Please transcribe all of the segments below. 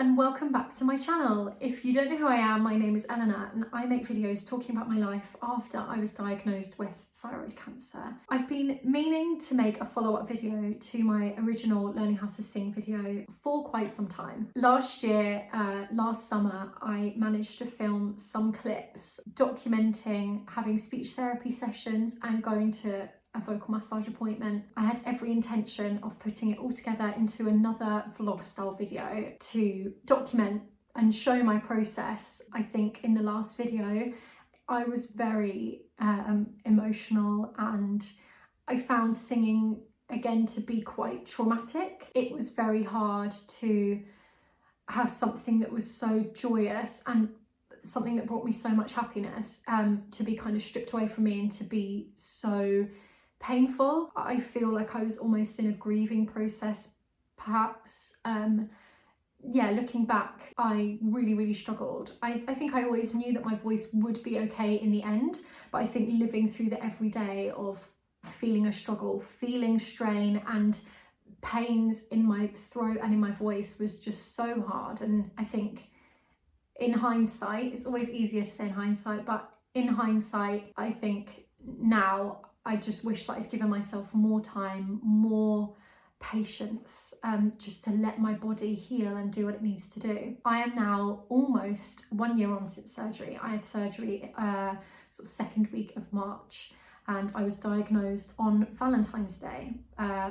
and welcome back to my channel. If you don't know who I am, my name is Eleanor and I make videos talking about my life after I was diagnosed with thyroid cancer. I've been meaning to make a follow-up video to my original learning how to sing video for quite some time. Last year, last summer, I managed to film some clips documenting having speech therapy sessions and going to a vocal massage appointment. I had every intention of putting it all together into another vlog style video to document and show my process. I think in the last video I was very emotional and I found singing again to be quite traumatic. It was very hard to have something that was so joyous and something that brought me so much happiness to be kind of stripped away from me and to be so painful. I feel like I was almost in a grieving process, perhaps. Yeah, looking back, I really struggled. I think I always knew that my voice would be okay in the end, but I think living through the everyday of feeling a struggle, feeling strain and pains in my throat and in my voice was just so hard. And I think in hindsight, it's always easier to say in hindsight, but in hindsight, I think now I just wish that I'd given myself more time, more patience, just to let my body heal and do what it needs to do. I am now almost 1 year on since surgery. I had surgery sort of second week of March and I was diagnosed on Valentine's Day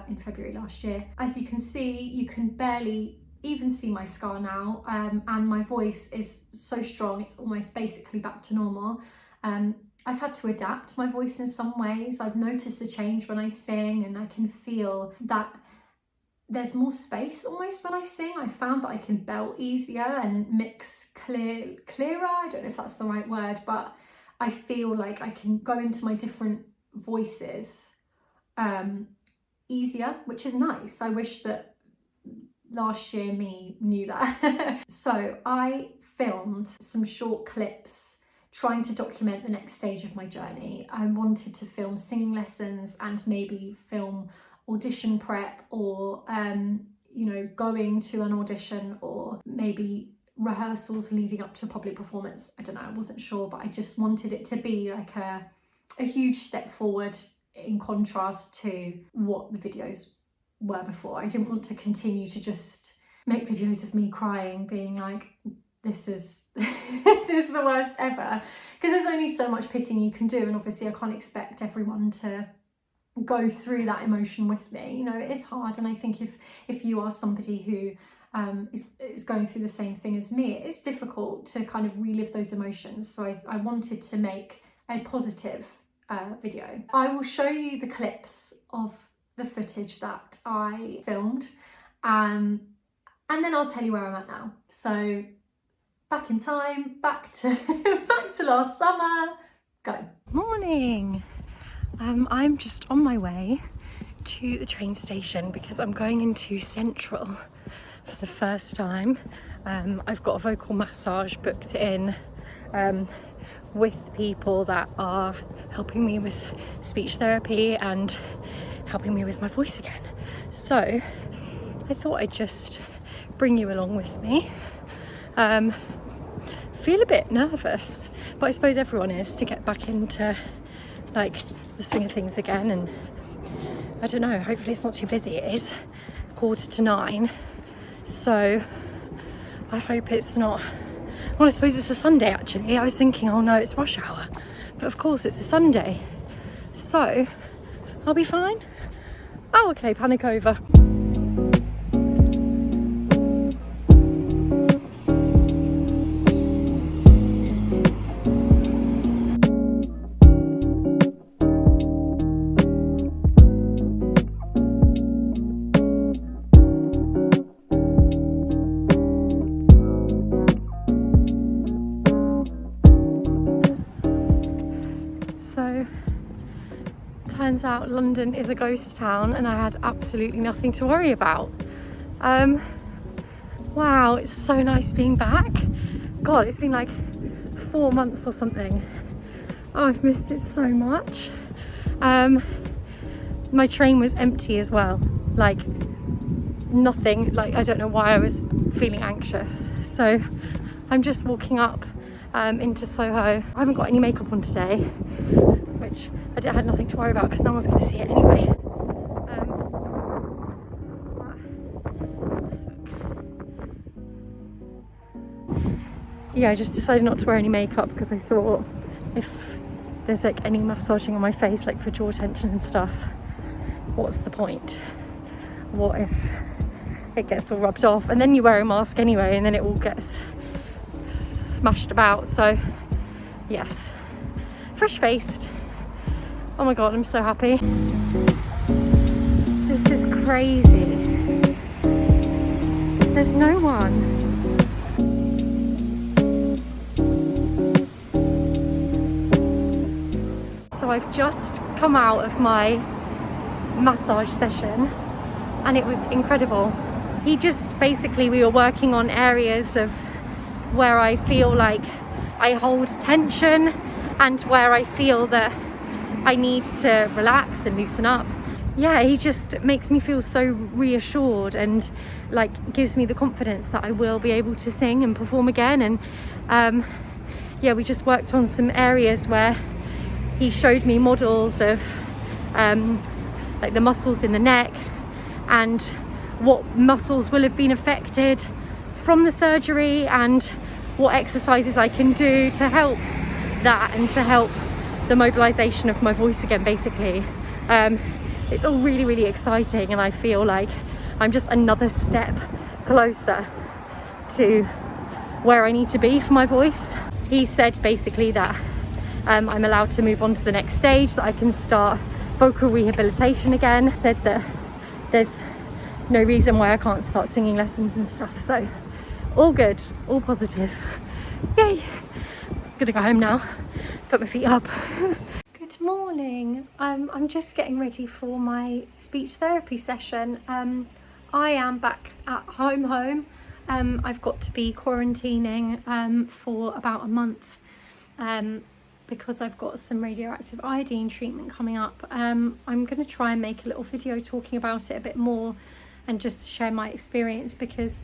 in February last year. As you can see, you can barely even see my scar now, and my voice is so strong, it's almost basically back to normal. I've had to adapt my voice in some ways. I've noticed a change when I sing and I can feel that there's more space almost when I sing. I found that I can belt easier and mix clearer. I don't know if that's the right word, but I feel like I can go into my different voices easier, which is nice. I wish that last year me knew that. So I filmed some short clips trying to document the next stage of my journey. I wanted to film singing lessons and maybe film audition prep or, you know, going to an audition or maybe rehearsals leading up to a public performance. I don't know, I wasn't sure, but I just wanted it to be like a huge step forward in contrast to what the videos were before. I didn't want to continue to just make videos of me crying, being like, this is the worst ever, because there's only so much pitting you can do, and obviously I can't expect everyone to go through that emotion with me. You know, it is hard, and I think if you are somebody who is going through the same thing as me, it's difficult to kind of relive those emotions. So I wanted to make a positive video. I will show you the clips of the footage that I filmed, and then I'll tell you where I'm at now. So back in time, back to last summer, go. Morning. I'm just on my way to the train station because I'm going into Central for the first time. I've got a vocal massage booked in with people that are helping me with speech therapy and helping me with my voice again. So I thought I'd just bring you along with me. Feel a bit nervous, but I suppose everyone is, to get back into like the swing of things again. And I don't know, hopefully it's not too busy. It is 9:15, so I hope it's not. Well, I suppose it's a Sunday actually. I was thinking, oh no, it's rush hour, but of course it's a Sunday, so I'll be fine. Oh, okay, panic over. So, turns out London is a ghost town and I had absolutely nothing to worry about. Wow, it's so nice being back. God, it's been like 4 months or something. Oh, I've missed it so much. My train was empty as well. Like, nothing, like I don't know why I was feeling anxious. So I'm just walking up into Soho. I haven't got any makeup on today, which I had nothing to worry about because no one's going to see it anyway. Yeah, I just decided not to wear any makeup because I thought if there's like any massaging on my face, like for jaw tension and stuff, what's the point? What if it gets all rubbed off? And then you wear a mask anyway and then it all gets smashed about. So yes, fresh faced. Oh my god, I'm so happy. This is crazy. There's no one. So I've just come out of my massage session and it was incredible. We were working on areas of where I feel like I hold tension and where I feel that I need to relax and loosen up. Yeah, he just makes me feel so reassured and like gives me the confidence that I will be able to sing and perform again. And yeah, we just worked on some areas where he showed me models of like the muscles in the neck and what muscles will have been affected from the surgery and what exercises I can do to help that and to help the mobilization of my voice again, basically. It's all really, really exciting and I feel like I'm just another step closer to where I need to be for my voice. He said basically that I'm allowed to move on to the next stage, that I can start vocal rehabilitation again. Said that there's no reason why I can't start singing lessons and stuff. So all good, all positive. Yay! Gonna go home now, put my feet up. Good morning. I'm just getting ready for my speech therapy session. I am back at home. I've got to be quarantining for about a month because I've got some radioactive iodine treatment coming up. I'm going to try and make a little video talking about it a bit more and just share my experience, because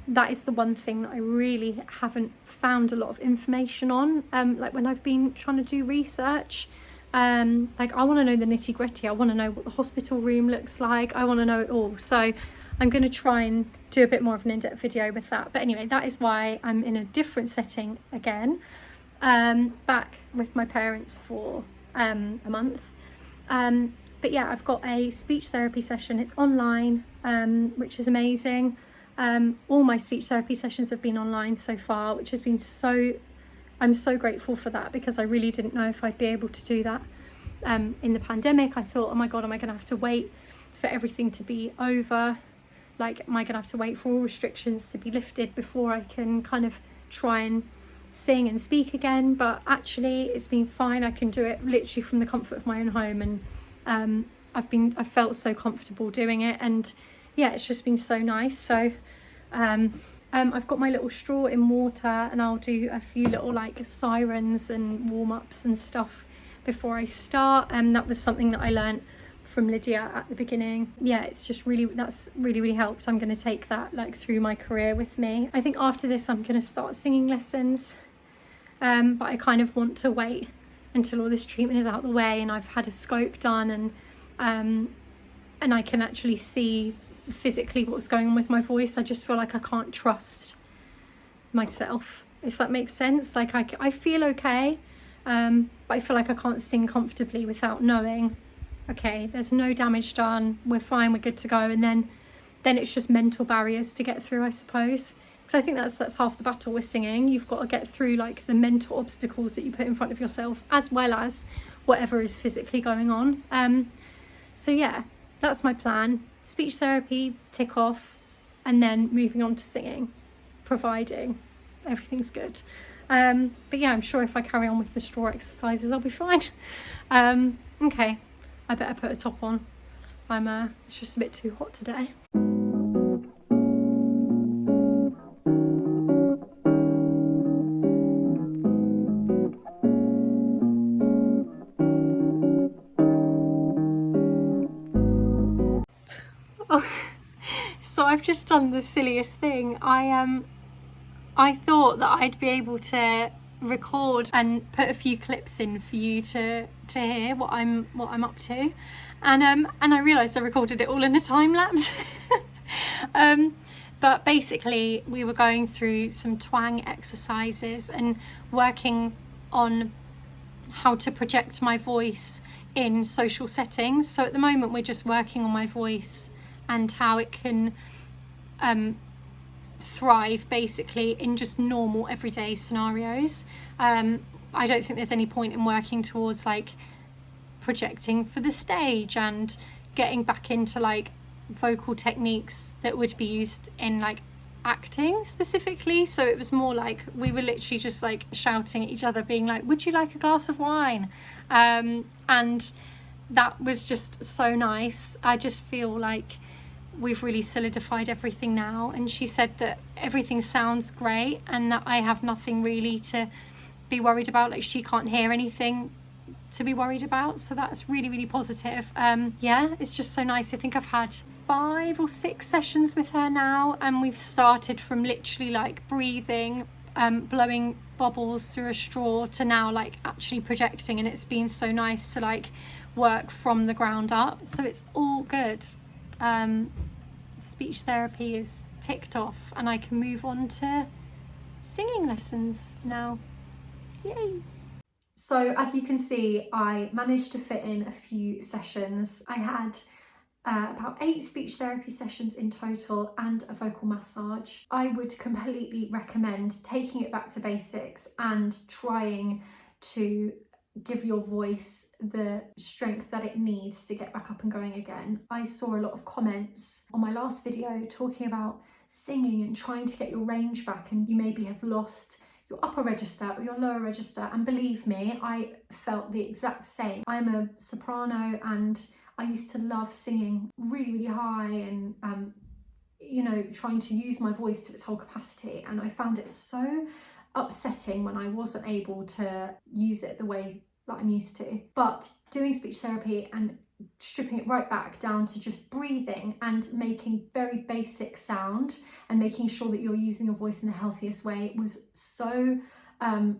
that is the one thing that I really haven't found a lot of information on. Like when I've been trying to do research, like I want to know the nitty gritty. I want to know what the hospital room looks like. I want to know it all. So I'm going to try and do a bit more of an in-depth video with that. But anyway, that is why I'm in a different setting again, back with my parents for a month. But yeah, I've got a speech therapy session. It's online, which is amazing. All my speech therapy sessions have been online so far, which has been I'm so grateful for that, because I really didn't know if I'd be able to do that in the pandemic. I thought, oh my God, am I going to have to wait for everything to be over? Like, am I going to have to wait for all restrictions to be lifted before I can kind of try and sing and speak again? But actually, it's been fine. I can do it literally from the comfort of my own home, and I've felt so comfortable doing it, and yeah, it's just been so nice. So I've got my little straw in water, and I'll do a few little like sirens and warm-ups and stuff before I start. That was something that I learned from Lydia at the beginning. Yeah, it's just that's really helped. I'm going to take that like through my career with me. I think after this I'm going to start singing lessons, but I kind of want to wait until all this treatment is out of the way and I've had a scope done, and I can actually see physically what's going on with my voice. I just feel like I can't trust myself, if that makes sense. Like I feel okay, but I feel like I can't sing comfortably without knowing, okay, there's no damage done, we're fine, we're good to go. And then it's just mental barriers to get through, I suppose. So I think that's half the battle with singing. You've got to get through like the mental obstacles that you put in front of yourself, as well as whatever is physically going on. So yeah, that's my plan. Speech therapy, tick off, and then moving on to singing, providing everything's good. But yeah, I'm sure if I carry on with the straw exercises, I'll be fine. Okay, I better put a top on. It's just a bit too hot today. So I've just done the silliest thing. I thought that I'd be able to record and put a few clips in for you to hear what I'm up to, and I realised I recorded it all in a time lapse. But basically we were going through some twang exercises and working on how to project my voice in social settings. So at the moment we're just working on my voice and how it can thrive basically in just normal everyday scenarios. I don't think there's any point in working towards like projecting for the stage and getting back into like vocal techniques that would be used in like acting specifically. So it was more like we were literally just like shouting at each other, being like, would you like a glass of wine? And that was just so nice. I just feel like we've really solidified everything now, and she said that everything sounds great and that I have nothing really to be worried about. Like, she can't hear anything to be worried about, so that's really, really positive. Yeah, it's just so nice. I think I've had 5 or 6 sessions with her now, and we've started from literally like breathing, blowing bubbles through a straw, to now like actually projecting, and it's been so nice to like work from the ground up. So it's all good. Speech therapy is ticked off, and I can move on to singing lessons now. Yay! So as you can see, I managed to fit in a few sessions. I had about 8 speech therapy sessions in total and a vocal massage. I would completely recommend taking it back to basics and trying to give your voice the strength that it needs to get back up and going again. I saw a lot of comments on my last video talking about singing and trying to get your range back, and you maybe have lost your upper register or your lower register, and believe me, I felt the exact same. I'm a soprano and I used to love singing really, really high and you know, trying to use my voice to its whole capacity, and I found it so upsetting when I wasn't able to use it the way that I'm used to. But doing speech therapy and stripping it right back down to just breathing and making very basic sound and making sure that you're using your voice in the healthiest way was so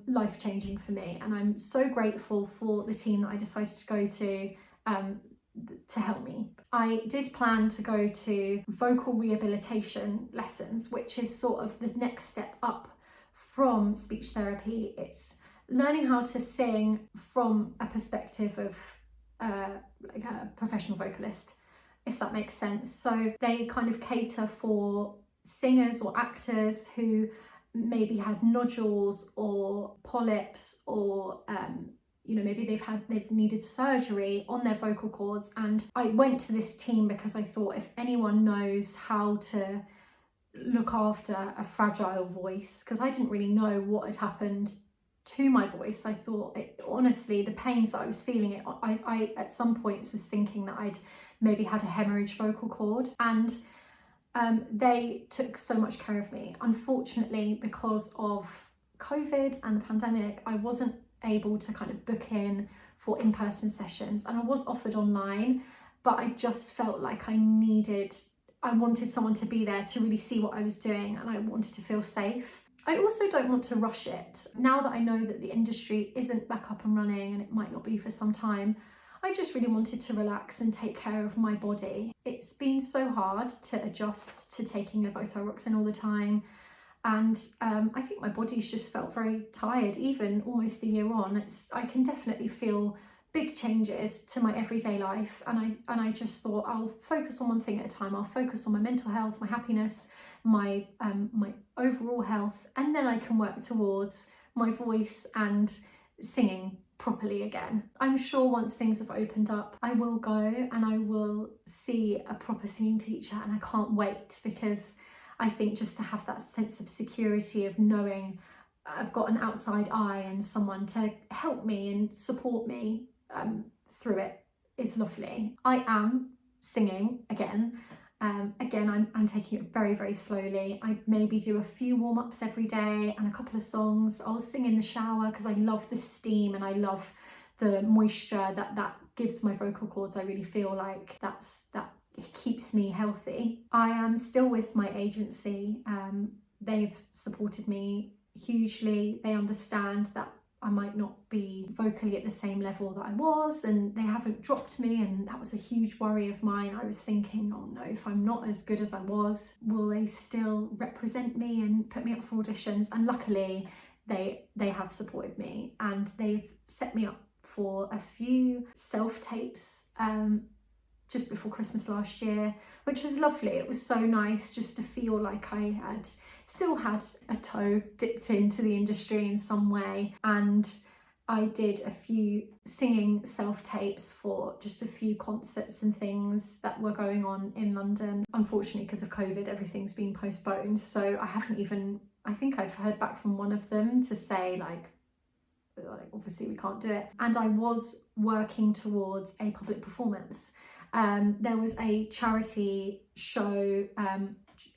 life-changing for me, and I'm so grateful for the team that I decided to go to help me. I did plan to go to vocal rehabilitation lessons, which is sort of the next step up from speech therapy. It's learning how to sing from a perspective of like a professional vocalist, if that makes sense. So they kind of cater for singers or actors who maybe had nodules or polyps, or you know, maybe they've needed surgery on their vocal cords. And I went to this team because I thought, if anyone knows how to look after a fragile voice, because I didn't really know what had happened to my voice. I thought, honestly, the pains that I was feeling, I at some points was thinking that I'd maybe had a hemorrhage vocal cord, and they took so much care of me. Unfortunately, because of COVID and the pandemic, I wasn't able to kind of book in for in-person sessions, and I was offered online, but I just felt like I wanted someone to be there to really see what I was doing, and I wanted to feel safe. I also don't want to rush it. Now that I know that the industry isn't back up and running, and it might not be for some time, I just really wanted to relax and take care of my body. It's been so hard to adjust to taking levothyroxine all the time, and I think my body's just felt very tired, even almost a year on. I can definitely feel big changes to my everyday life, and I just thought, I'll focus on one thing at a time. I'll focus on my mental health, my happiness, my overall health, and then I can work towards my voice and singing properly again. I'm sure once things have opened up, I will go and I will see a proper singing teacher, and I can't wait, because I think just to have that sense of security of knowing I've got an outside eye and someone to help me and support me through it is lovely. I am singing again. Again, I'm taking it very, very slowly. I maybe do a few warm-ups every day and a couple of songs. I'll sing in the shower because I love the steam and I love the moisture that gives my vocal cords. I really feel like that keeps me healthy. I am still with my agency. They've supported me hugely. They understand that I might not be vocally at the same level that I was, and they haven't dropped me, and that was a huge worry of mine. I was thinking, oh no, if I'm not as good as I was, will they still represent me and put me up for auditions? And luckily they have supported me, and they've set me up for a few self-tapes just before Christmas last year, which was lovely. It was so nice just to feel like I had still had a toe dipped into the industry in some way. And I did a few singing self-tapes for just a few concerts and things that were going on in London. Unfortunately, because of COVID, everything's been postponed. So I think I've heard back from one of them to say like obviously we can't do it. And I was working towards a public performance. There was a charity show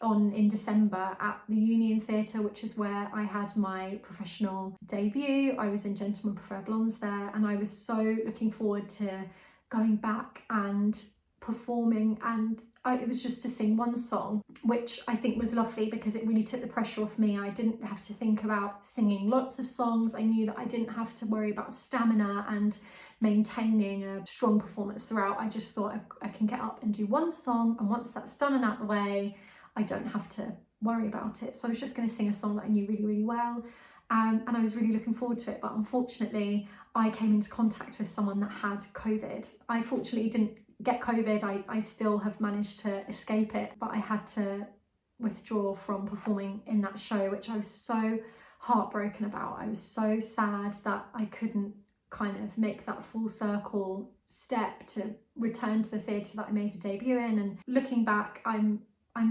in December at the Union Theatre, which is where I had my professional debut. I was in Gentlemen Prefer Blondes there, and I was so looking forward to going back and performing, and it was just to sing one song, which I think was lovely because it really took the pressure off me. I didn't have to think about singing lots of songs. I knew that I didn't have to worry about stamina and maintaining a strong performance throughout. I just thought I can get up and do one song, and once that's done and out the way, I don't have to worry about it. So I was just going to sing a song that I knew really, really well, and I was really looking forward to it. But unfortunately, I came into contact with someone that had COVID. I fortunately didn't get COVID. I still have managed to escape it, but I had to withdraw from performing in that show, which I was so heartbroken about. I was so sad that I couldn't kind of make that full circle step to return to the theatre that I made a debut in. And looking back, I'm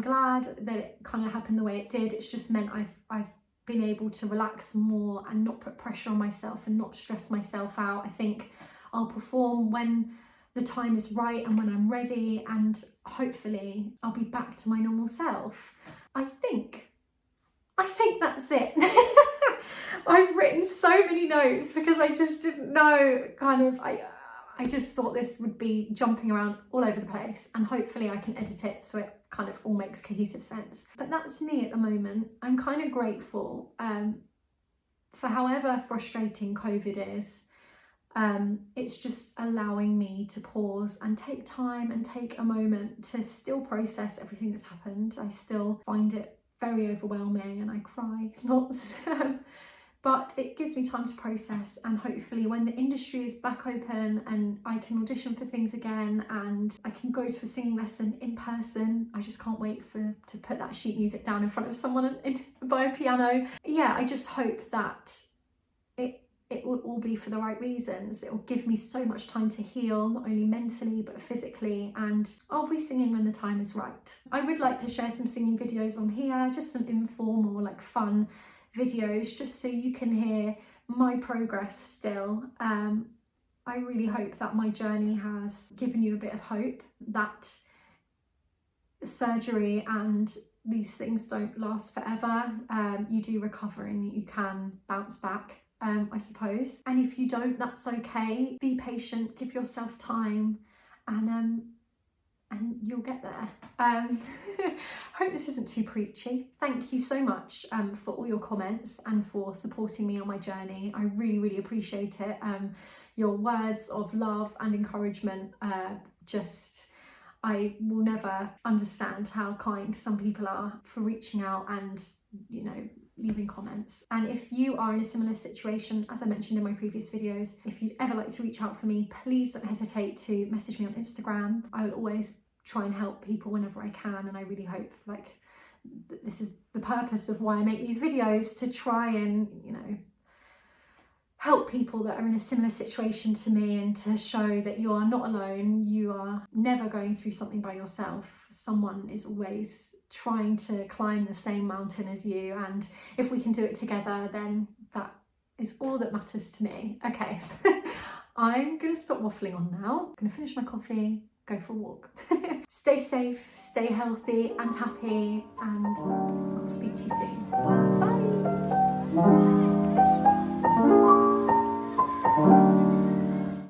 glad that it kind of happened the way it did. It's just meant I've been able to relax more and not put pressure on myself and not stress myself out. I think I'll perform when the time is right and when I'm ready, and hopefully I'll be back to my normal self. I think that's it. I've written so many notes because I just didn't know, I just thought this would be jumping around all over the place, and hopefully I can edit it so it kind of all makes cohesive sense. But that's me at the moment. I'm kind of grateful for however frustrating COVID is. It's just allowing me to pause and take time and take a moment to still process everything that's happened. I still find it very overwhelming and I cry lots. But it gives me time to process, and hopefully when the industry is back open and I can audition for things again and I can go to a singing lesson in person, I just can't wait to put that sheet music down in front of someone by a piano. Yeah, I just hope that it will all be for the right reasons. It will give me so much time to heal, not only mentally but physically, and I'll be singing when the time is right. I would like to share some singing videos on here, just some informal, like fun videos, just so you can hear my progress still. I really hope that my journey has given you a bit of hope that surgery and these things don't last forever. You do recover and you can bounce back, I suppose. And if you don't, that's okay. Be patient, give yourself time, and you'll get there. Hope this isn't too preachy. Thank you so much for all your comments and for supporting me on my journey. I really, really appreciate it. Your words of love and encouragement, I will never understand how kind some people are for reaching out and, leaving comments. And if you are in a similar situation, as I mentioned in my previous videos, if you'd ever like to reach out for me, please don't hesitate to message me on Instagram. I will always try and help people whenever I can, and I really hope this is the purpose of why I make these videos, to try and help people that are in a similar situation to me, and to show that you are not alone. You are never going through something by yourself. Someone is always trying to climb the same mountain as you, and if we can do it together, then that is all that matters to me. Okay, I'm gonna stop waffling on now. I'm gonna finish my coffee, go for a walk. Stay safe, stay healthy and happy, and I'll speak to you soon. Bye.